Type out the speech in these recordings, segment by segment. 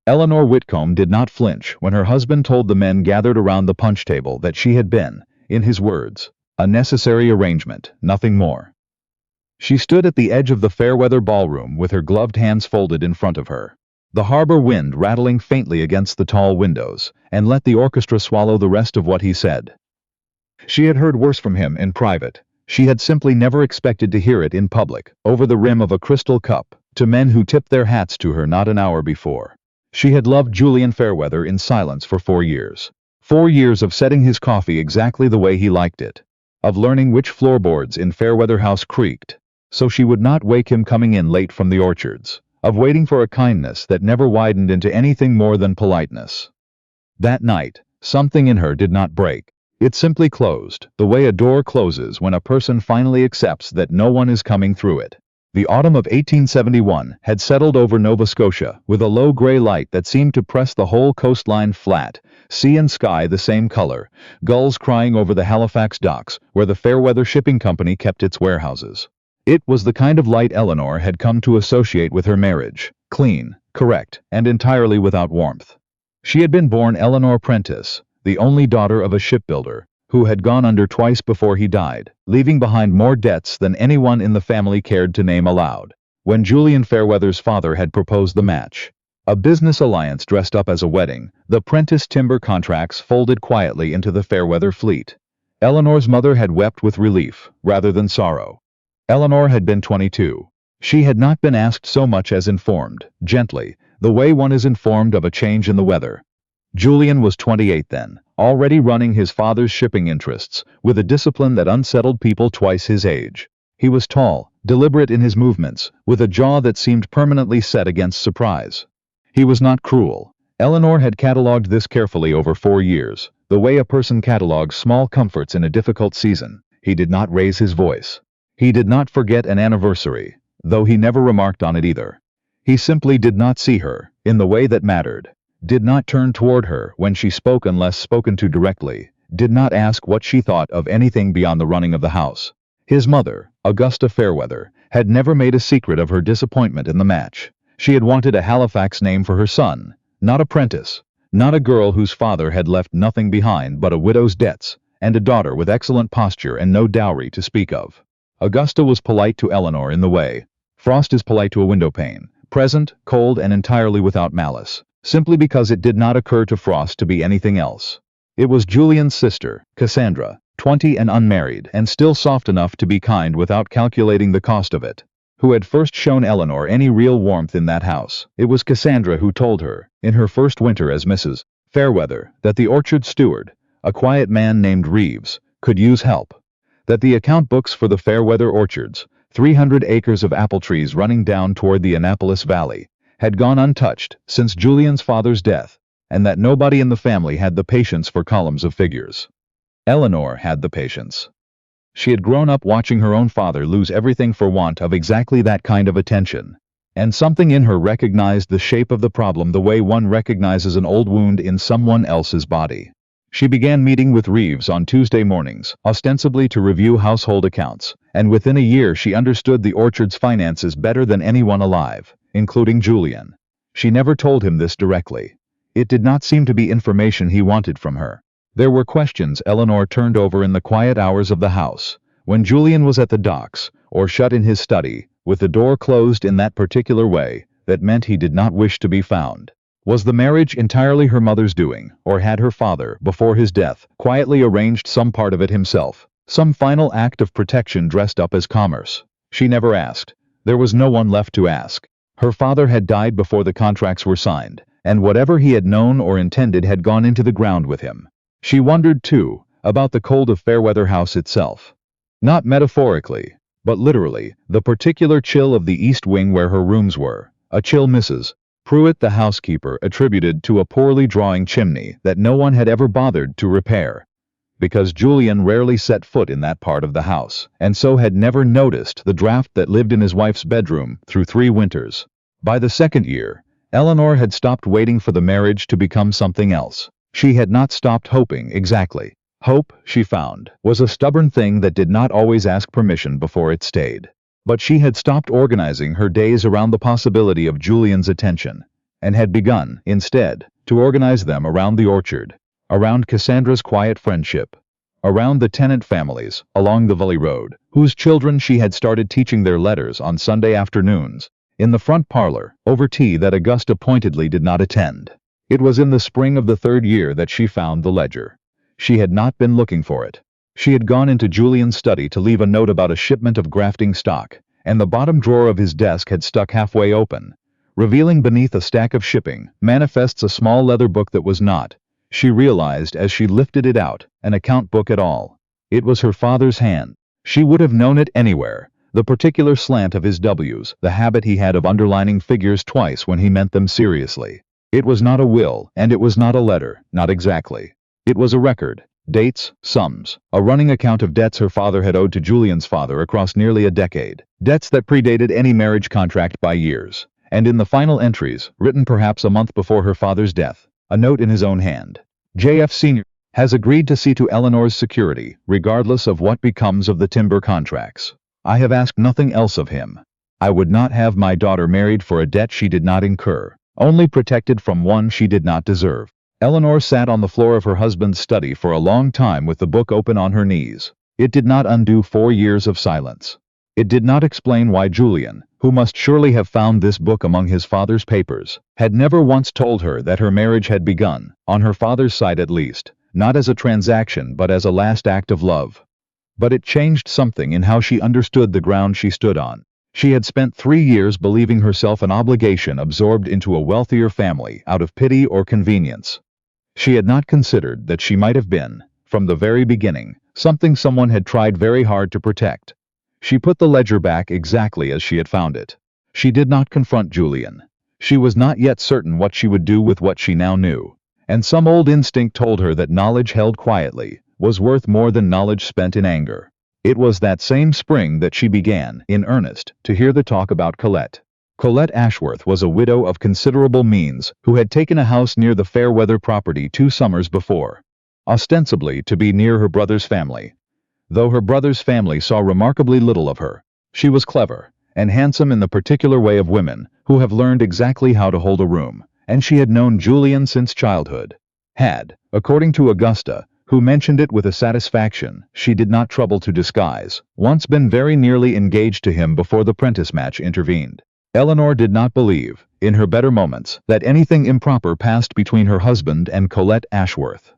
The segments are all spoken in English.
Eleanor Whitcombe did not flinch when her husband told the men gathered around the punch table that she had been, in his words, a necessary arrangement, nothing more. She stood at the edge of the Fairweather ballroom with her gloved hands folded in front of her, the harbor wind rattling faintly against the tall windows, and let the orchestra swallow the rest of what he said. She had heard worse from him in private. She had simply never expected to hear it in public, over the rim of a crystal cup, to men who tipped their hats to her not an hour before. She had loved Julian Fairweather in silence for 4 years. 4 years of setting his coffee exactly the way he liked it, of learning which floorboards in Fairweather House creaked, so she would not wake him coming in late from the orchards, of waiting for a kindness that never widened into anything more than politeness. That night, something in her did not break. It simply closed, the way a door closes when a person finally accepts that no one is coming through it. The autumn of 1871 had settled over Nova Scotia with a low gray light that seemed to press the whole coastline flat, sea and sky the same color, gulls crying over the Halifax docks where the Fairweather Shipping Company kept its warehouses. It was the kind of light Eleanor had come to associate with her marriage, clean, correct, and entirely without warmth. She had been born Eleanor Prentice, the only daughter of a shipbuilder, who had gone under twice before he died, leaving behind more debts than anyone in the family cared to name aloud, when Julian Fairweather's father had proposed the match. A business alliance dressed up as a wedding, the Prentice timber contracts folded quietly into the Fairweather fleet. Eleanor's mother had wept with relief, rather than sorrow. Eleanor had been 22. She had not been asked so much as informed, gently, the way one is informed of a change in the weather. Julian was 28 then, already running his father's shipping interests, with a discipline that unsettled people twice his age. He was tall, deliberate in his movements, with a jaw that seemed permanently set against surprise. He was not cruel. Eleanor had catalogued this carefully over 4 years, the way a person catalogues small comforts in a difficult season. He did not raise his voice. He did not forget an anniversary, though he never remarked on it either. He simply did not see her, in the way that mattered, did not turn toward her when she spoke unless spoken to directly, did not ask what she thought of anything beyond the running of the house. His mother, Augusta Fairweather, had never made a secret of her disappointment in the match. She had wanted a Halifax name for her son, not a Prentice, not a girl whose father had left nothing behind but a widow's debts, and a daughter with excellent posture and no dowry to speak of. Augusta was polite to Eleanor in the way Frost is polite to a windowpane, present, cold, and entirely without malice, simply because it did not occur to Frost to be anything else. It was Julian's sister, Cassandra, 20 and unmarried, and still soft enough to be kind without calculating the cost of it, who had first shown Eleanor any real warmth in that house. It was Cassandra who told her, in her first winter as Mrs. Fairweather, that the orchard steward, a quiet man named Reeves, could use help. That the account books for the Fairweather orchards, 300 acres of apple trees running down toward the Annapolis Valley, had gone untouched since Julian's father's death, and that nobody in the family had the patience for columns of figures. Eleanor had the patience. She had grown up watching her own father lose everything for want of exactly that kind of attention, and something in her recognized the shape of the problem the way one recognizes an old wound in someone else's body. She began meeting with Reeves on Tuesday mornings, ostensibly to review household accounts, and within a year she understood the orchard's finances better than anyone alive, including Julian. She never told him this directly. It did not seem to be information he wanted from her. There were questions Eleanor turned over in the quiet hours of the house, when Julian was at the docks, or shut in his study, with the door closed in that particular way, that meant he did not wish to be found. Was the marriage entirely her mother's doing, or had her father, before his death, quietly arranged some part of it himself, some final act of protection dressed up as commerce? She never asked. There was no one left to ask. Her father had died before the contracts were signed, and whatever he had known or intended had gone into the ground with him. She wondered, too, about the cold of Fairweather House itself. Not metaphorically, but literally, the particular chill of the east wing where her rooms were, a chill Mrs. Pruitt, the housekeeper, attributed to a poorly drawing chimney that no one had ever bothered to repair, because Julian rarely set foot in that part of the house, and so had never noticed the draft that lived in his wife's bedroom through 3 winters. By the second year, Eleanor had stopped waiting for the marriage to become something else. She had not stopped hoping exactly. Hope, she found, was a stubborn thing that did not always ask permission before it stayed. But she had stopped organizing her days around the possibility of Julian's attention, and had begun, instead, to organize them around the orchard, around Cassandra's quiet friendship, around the tenant families along the Valley Road, whose children she had started teaching their letters on Sunday afternoons, in the front parlor, over tea that Augusta pointedly did not attend. It was in the spring of the third year that she found the ledger. She had not been looking for it. She had gone into Julian's study to leave a note about a shipment of grafting stock, and the bottom drawer of his desk had stuck halfway open, revealing beneath a stack of shipping manifests a small leather book that was not, she realized as she lifted it out, an account book at all. It was her father's hand. She would have known it anywhere. The particular slant of his W's, the habit he had of underlining figures twice when he meant them seriously. It was not a will, and it was not a letter, not exactly. It was a record, dates, sums, a running account of debts her father had owed to Julian's father across nearly a decade, debts that predated any marriage contract by years. And in the final entries, written perhaps a month before her father's death, a note in his own hand. J.F. Sr. has agreed to see to Eleanor's security, regardless of what becomes of the timber contracts. I have asked nothing else of him. I would not have my daughter married for a debt she did not incur, only protected from one she did not deserve. Eleanor sat on the floor of her husband's study for a long time with the book open on her knees. It did not undo 4 years of silence. It did not explain why Julian, who must surely have found this book among his father's papers, had never once told her that her marriage had begun, on her father's side at least, not as a transaction but as a last act of love. But it changed something in how she understood the ground she stood on. She had spent 3 years believing herself an obligation absorbed into a wealthier family out of pity or convenience. She had not considered that she might have been, from the very beginning, something someone had tried very hard to protect. She put the ledger back exactly as she had found it. She did not confront Julian. She was not yet certain what she would do with what she now knew, and some old instinct told her that knowledge held quietly was worth more than knowledge spent in anger. It was that same spring that she began, in earnest, to hear the talk about Colette. Colette Ashworth was a widow of considerable means who had taken a house near the Fairweather property 2 summers before, ostensibly to be near her brother's family. Though her brother's family saw remarkably little of her, she was clever and handsome in the particular way of women who have learned exactly how to hold a room, and she had known Julian since childhood. Had, according to Augusta, who mentioned it with a satisfaction she did not trouble to disguise, once been very nearly engaged to him before the prentice match intervened. Eleanor did not believe, in her better moments, that anything improper passed between her husband and Colette Ashworth.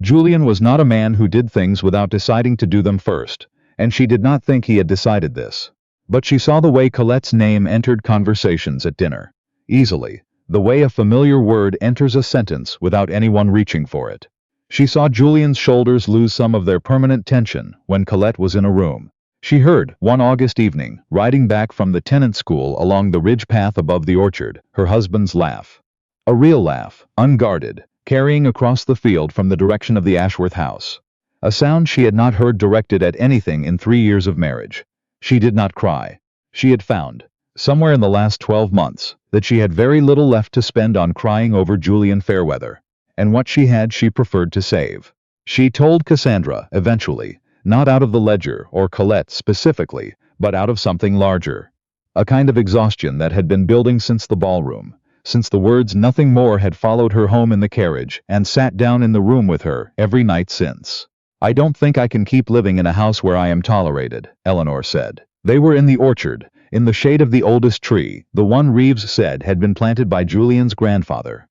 Julian was not a man who did things without deciding to do them first, and she did not think he had decided this. But she saw the way Colette's name entered conversations at dinner, easily, the way a familiar word enters a sentence without anyone reaching for it. She saw Julian's shoulders lose some of their permanent tension when Colette was in a room. She heard, one August evening, riding back from the tenant school along the ridge path above the orchard, her husband's laugh. A real laugh, unguarded, carrying across the field from the direction of the Ashworth house. A sound she had not heard directed at anything in 3 years of marriage. She did not cry. She had found, somewhere in the last 12 months, that she had very little left to spend on crying over Julian Fairweather, and what she had she preferred to save. She told Cassandra, eventually, not out of the ledger or Colette specifically, but out of something larger. A kind of exhaustion that had been building since the ballroom, since the words nothing more had followed her home in the carriage and sat down in the room with her every night since. I don't think I can keep living in a house where I am tolerated, Eleanor said. They were in the orchard, in the shade of the oldest tree, the one Reeves said had been planted by Julian's grandfather.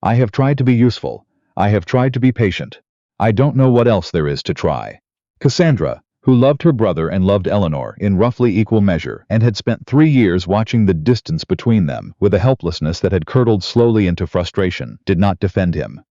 I have tried to be useful. I have tried to be patient. I don't know what else there is to try. Cassandra, who loved her brother and loved Eleanor in roughly equal measure and had spent 3 years watching the distance between them with a helplessness that had curdled slowly into frustration, did not defend him.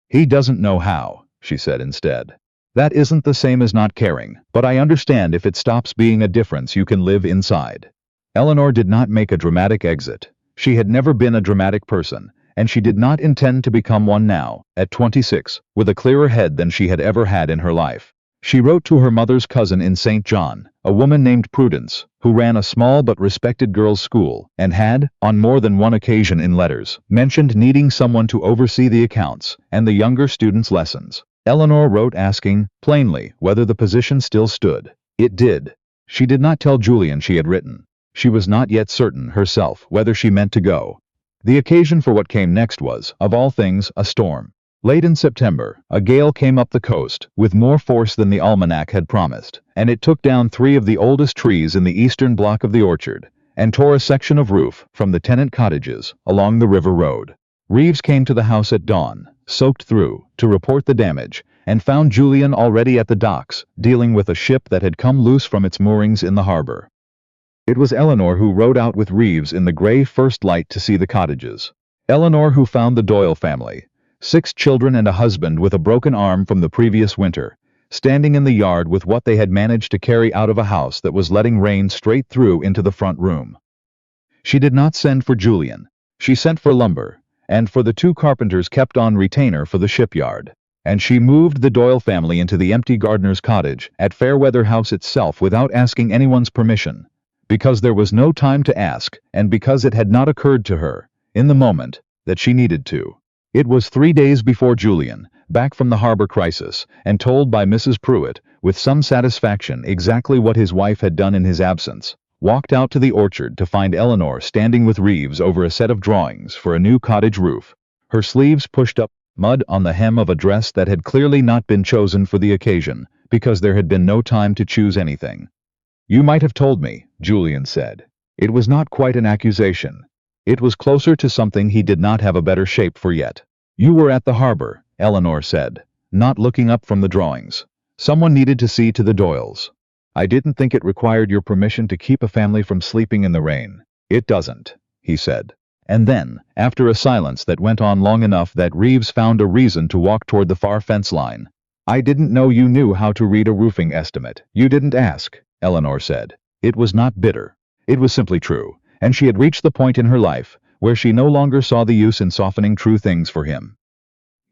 He doesn't know how, she said instead. That isn't the same as not caring, but I understand if it stops being a difference you can live inside. Eleanor did not make a dramatic exit. She had never been a dramatic person, and she did not intend to become one now, at 26, with a clearer head than she had ever had in her life. She wrote to her mother's cousin in St. John, a woman named Prudence, who ran a small but respected girls' school, and had, on more than one occasion in letters, mentioned needing someone to oversee the accounts and the younger students' lessons. Eleanor wrote asking, plainly, whether the position still stood. It did. She did not tell Julian she had written. She was not yet certain, herself, whether she meant to go. The occasion for what came next was, of all things, a storm. Late in September, a gale came up the coast, with more force than the almanac had promised, and it took down 3 of the oldest trees in the eastern block of the orchard, and tore a section of roof from the tenant cottages along the river road. Reeves came to the house at dawn, soaked through, to report the damage, and found Julian already at the docks, dealing with a ship that had come loose from its moorings in the harbor. It was Eleanor who rode out with Reeves in the gray first light to see the cottages. Eleanor who found the Doyle family, 6 children and a husband with a broken arm from the previous winter, standing in the yard with what they had managed to carry out of a house that was letting rain straight through into the front room. She did not send for Julian. She sent for lumber, and for the 2 carpenters kept on retainer for the shipyard. And she moved the Doyle family into the empty gardener's cottage at Fairweather House itself without asking anyone's permission, because there was no time to ask, and because it had not occurred to her, in the moment, that she needed to. It was 3 days before Julian, back from the harbor crisis, and told by Mrs. Pruitt, with some satisfaction, exactly what his wife had done in his absence, walked out to the orchard to find Eleanor standing with Reeves over a set of drawings for a new cottage roof, her sleeves pushed up, mud on the hem of a dress that had clearly not been chosen for the occasion, because there had been no time to choose anything. "You might have told me," Julian said. It was not quite an accusation. It was closer to something he did not have a better shape for yet. "You were at the harbor," Eleanor said, not looking up from the drawings. "Someone needed to see to the Doyles. I didn't think it required your permission to keep a family from sleeping in the rain." "It doesn't," he said. And then, after a silence that went on long enough that Reeves found a reason to walk toward the far fence line, "I didn't know you knew how to read a roofing estimate. You didn't ask," Eleanor said. It was not bitter. It was simply true, and she had reached the point in her life where she no longer saw the use in softening true things for him.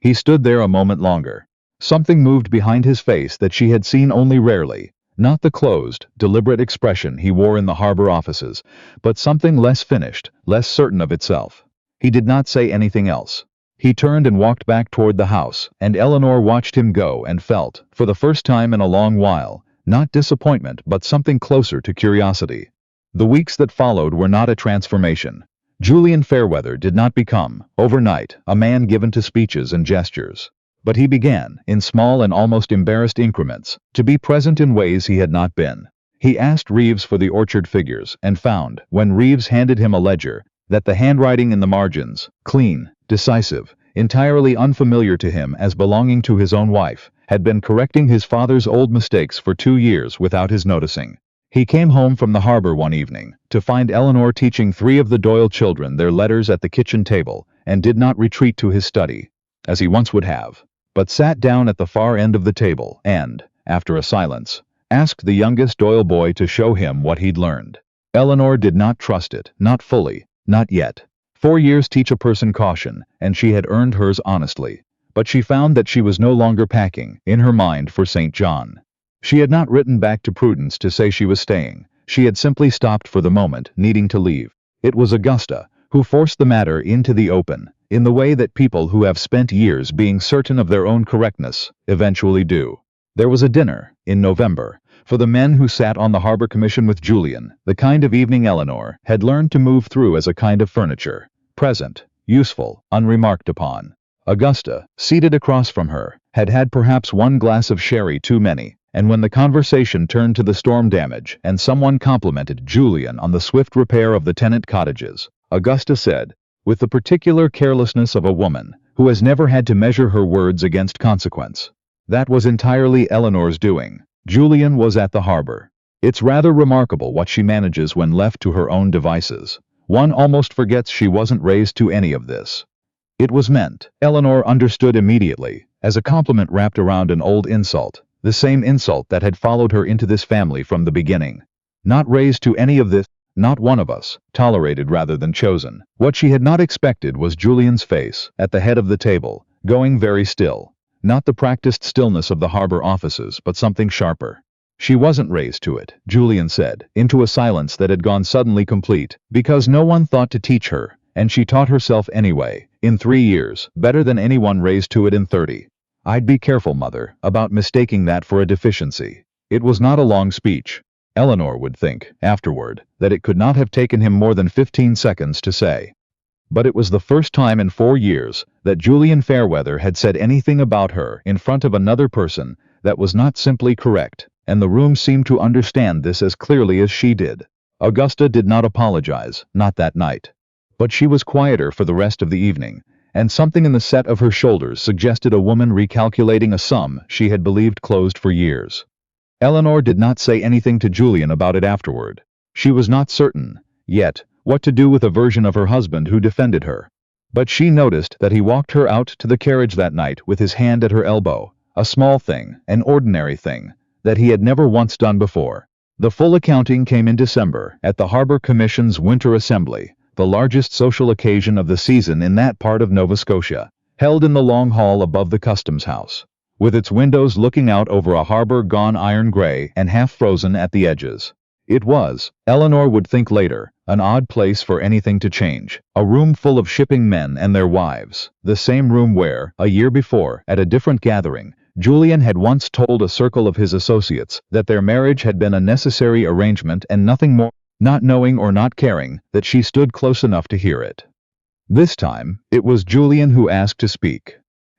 He stood there a moment longer. Something moved behind his face that she had seen only rarely, not the closed, deliberate expression he wore in the harbor offices, but something less finished, less certain of itself. He did not say anything else. He turned and walked back toward the house, and Eleanor watched him go and felt, for the first time in a long while, not disappointment but something closer to curiosity. The weeks that followed were not a transformation. Julian Fairweather did not become, overnight, a man given to speeches and gestures. But he began, in small and almost embarrassed increments, to be present in ways he had not been. He asked Reeves for the orchard figures and found, when Reeves handed him a ledger, that the handwriting in the margins, clean, decisive, entirely unfamiliar to him as belonging to his own wife, had been correcting his father's old mistakes for 2 years without his noticing. He came home from the harbor one evening to find Eleanor teaching 3 of the Doyle children their letters at the kitchen table, and did not retreat to his study, as he once would have, but sat down at the far end of the table and, after a silence, asked the youngest Doyle boy to show him what he'd learned. Eleanor did not trust it, not fully, not yet. 4 years teach a person caution, and she had earned hers honestly. But she found that she was no longer packing, in her mind, for St. John. She had not written back to Prudence to say she was staying. She had simply stopped for the moment, needing to leave. It was Augusta who forced the matter into the open, in the way that people who have spent years being certain of their own correctness eventually do. There was a dinner, in November, for the men who sat on the Harbor Commission with Julian, the kind of evening Eleanor had learned to move through as a kind of furniture, present, useful, unremarked upon. Augusta, seated across from her, had had perhaps 1 glass of sherry too many, and when the conversation turned to the storm damage and someone complimented Julian on the swift repair of the tenant cottages, Augusta said, with the particular carelessness of a woman who has never had to measure her words against consequence, "That was entirely Eleanor's doing. Julian was at the harbor." It's rather remarkable what she manages when left to her own devices. One almost forgets she wasn't raised to any of this. It was meant, Eleanor understood immediately, as a compliment wrapped around an old insult, the same insult that had followed her into this family from the beginning. Not raised to any of this, not one of us, tolerated rather than chosen. What she had not expected was Julian's face, at the head of the table, going very still. Not the practiced stillness of the harbor offices, but something sharper. She wasn't raised to it, Julian said, into a silence that had gone suddenly complete, because no one thought to teach her, and she taught herself anyway, in 3 years, better than anyone raised to it in 30. "I'd be careful, Mother, about mistaking that for a deficiency." It was not a long speech. Eleanor would think, afterward, that it could not have taken him more than 15 seconds to say. But it was the first time in 4 years that Julian Fairweather had said anything about her in front of another person that was not simply correct, and the room seemed to understand this as clearly as she did. Augusta did not apologize, not that night. But she was quieter for the rest of the evening, and something in the set of her shoulders suggested a woman recalculating a sum she had believed closed for years. Eleanor did not say anything to Julian about it afterward. She was not certain, yet, what to do with a version of her husband who defended her. But she noticed that he walked her out to the carriage that night with his hand at her elbow, a small thing, an ordinary thing, that he had never once done before. The full accounting came in December at the Harbour Commission's Winter Assembly, the largest social occasion of the season in that part of Nova Scotia, held in the long hall above the Customs House, with its windows looking out over a harbour gone iron grey and half frozen at the edges. It was, Eleanor would think later, an odd place for anything to change. A room full of shipping men and their wives, the same room where, a year before, at a different gathering, Julian had once told a circle of his associates that their marriage had been a necessary arrangement and nothing more, not knowing or not caring that she stood close enough to hear it. This time, it was Julian who asked to speak.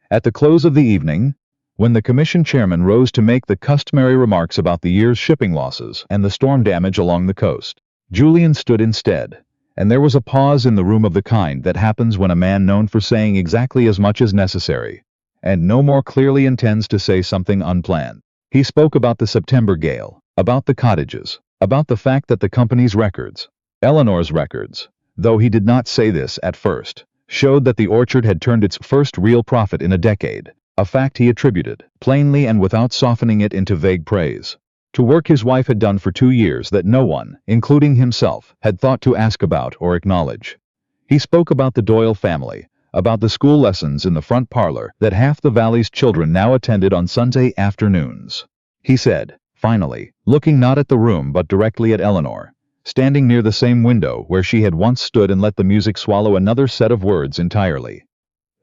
At the close of the evening, when the commission chairman rose to make the customary remarks about the year's shipping losses and the storm damage along the coast, Julian stood instead, and there was a pause in the room of the kind that happens when a man known for saying exactly as much as necessary, and no more clearly intends to say something unplanned. He spoke about the September gale, about the cottages, about the fact that the company's records, Eleanor's records, though he did not say this at first, showed that the orchard had turned its first real profit in a decade, a fact he attributed, plainly and without softening it into vague praise, to work his wife had done for 2 years that no one, including himself, had thought to ask about or acknowledge. He spoke about the Doyle family, about the school lessons in the front parlor that half the valley's children now attended on Sunday afternoons. He said, finally, looking not at the room but directly at Eleanor, standing near the same window where she had once stood and let the music swallow another set of words entirely,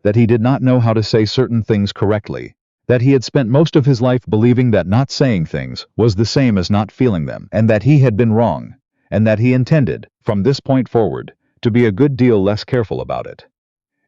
that he did not know how to say certain things correctly, that he had spent most of his life believing that not saying things was the same as not feeling them, and that he had been wrong, and that he intended, from this point forward, to be a good deal less careful about it.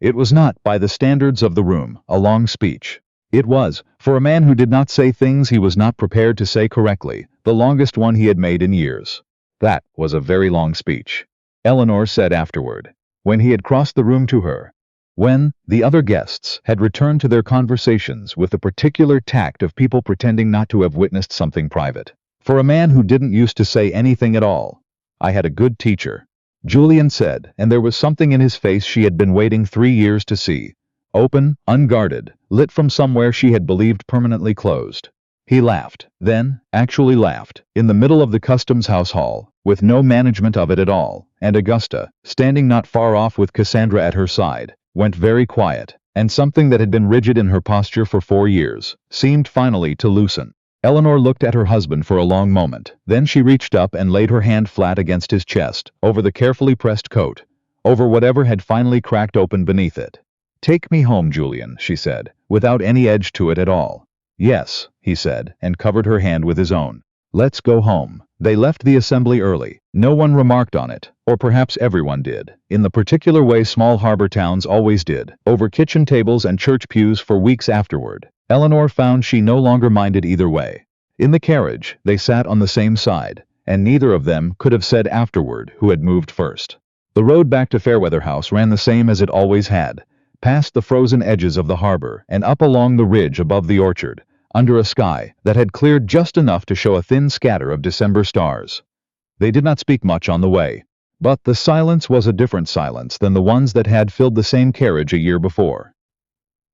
It was not, by the standards of the room, a long speech. It was, for a man who did not say things he was not prepared to say correctly, the longest one he had made in years. That was a very long speech, Eleanor said afterward, when he had crossed the room to her. When the other guests had returned to their conversations with the particular tact of people pretending not to have witnessed something private. For a man who didn't used to say anything at all. I had a good teacher, Julian said, and there was something in his face she had been waiting 3 years to see. Open, unguarded, lit from somewhere she had believed permanently closed. He laughed, then, actually laughed, in the middle of the Customs House hall, with no management of it at all, and Augusta, standing not far off with Cassandra at her side, went very quiet, and something that had been rigid in her posture for 4 years, seemed finally to loosen. Eleanor looked at her husband for a long moment, then she reached up and laid her hand flat against his chest, over the carefully pressed coat, over whatever had finally cracked open beneath it. "Take me home, Julian," she said, without any edge to it at all. "Yes," he said, and covered her hand with his own. "Let's go home." They left the assembly early. No one remarked on it, or perhaps everyone did, in the particular way small harbor towns always did, over kitchen tables and church pews for weeks afterward. Eleanor found she no longer minded either way. In the carriage, they sat on the same side, and neither of them could have said afterward who had moved first. The road back to Fairweather House ran the same as it always had, past the frozen edges of the harbor and up along the ridge above the orchard, under a sky that had cleared just enough to show a thin scatter of December stars. They did not speak much on the way, but the silence was a different silence than the ones that had filled the same carriage a year before.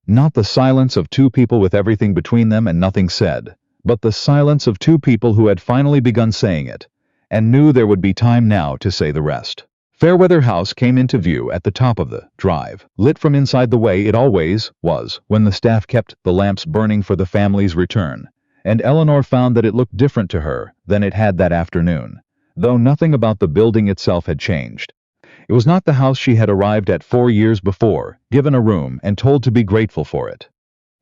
Not the silence of two people with everything between them and nothing said, but the silence of two people who had finally begun saying it, and knew there would be time now to say the rest. Fairweather House came into view at the top of the drive, lit from inside the way it always was when the staff kept the lamps burning for the family's return, and Eleanor found that it looked different to her than it had that afternoon, though nothing about the building itself had changed. It was not the house she had arrived at 4 years before, given a room and told to be grateful for it.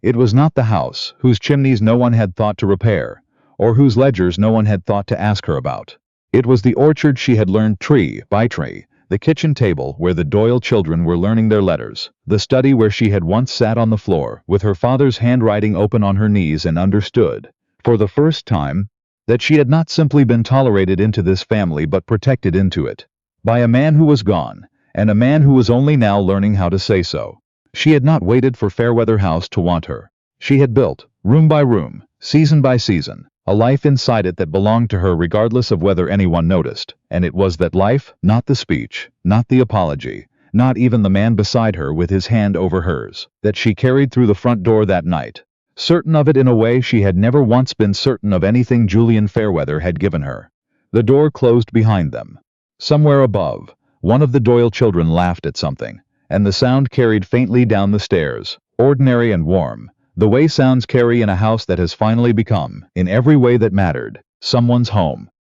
It was not the house whose chimneys no one had thought to repair, or whose ledgers no one had thought to ask her about. It was the orchard she had learned tree by tree the kitchen table where the Doyle children were learning their letters, the study where she had once sat on the floor with her father's handwriting open on her knees and understood, for the first time, that she had not simply been tolerated into this family but protected into it, by a man who was gone, and a man who was only now learning how to say so. She had not waited for Fairweather House to want her. She had built, room by room, season by season, a life inside it that belonged to her regardless of whether anyone noticed, and it was that life, not the speech, not the apology, not even the man beside her with his hand over hers, that she carried through the front door that night, certain of it in a way she had never once been certain of anything Julian Fairweather had given her. The door closed behind them. Somewhere above, one of the Doyle children laughed at something, and the sound carried faintly down the stairs, ordinary and warm, the way sounds carry in a house that has finally become, in every way that mattered, someone's home.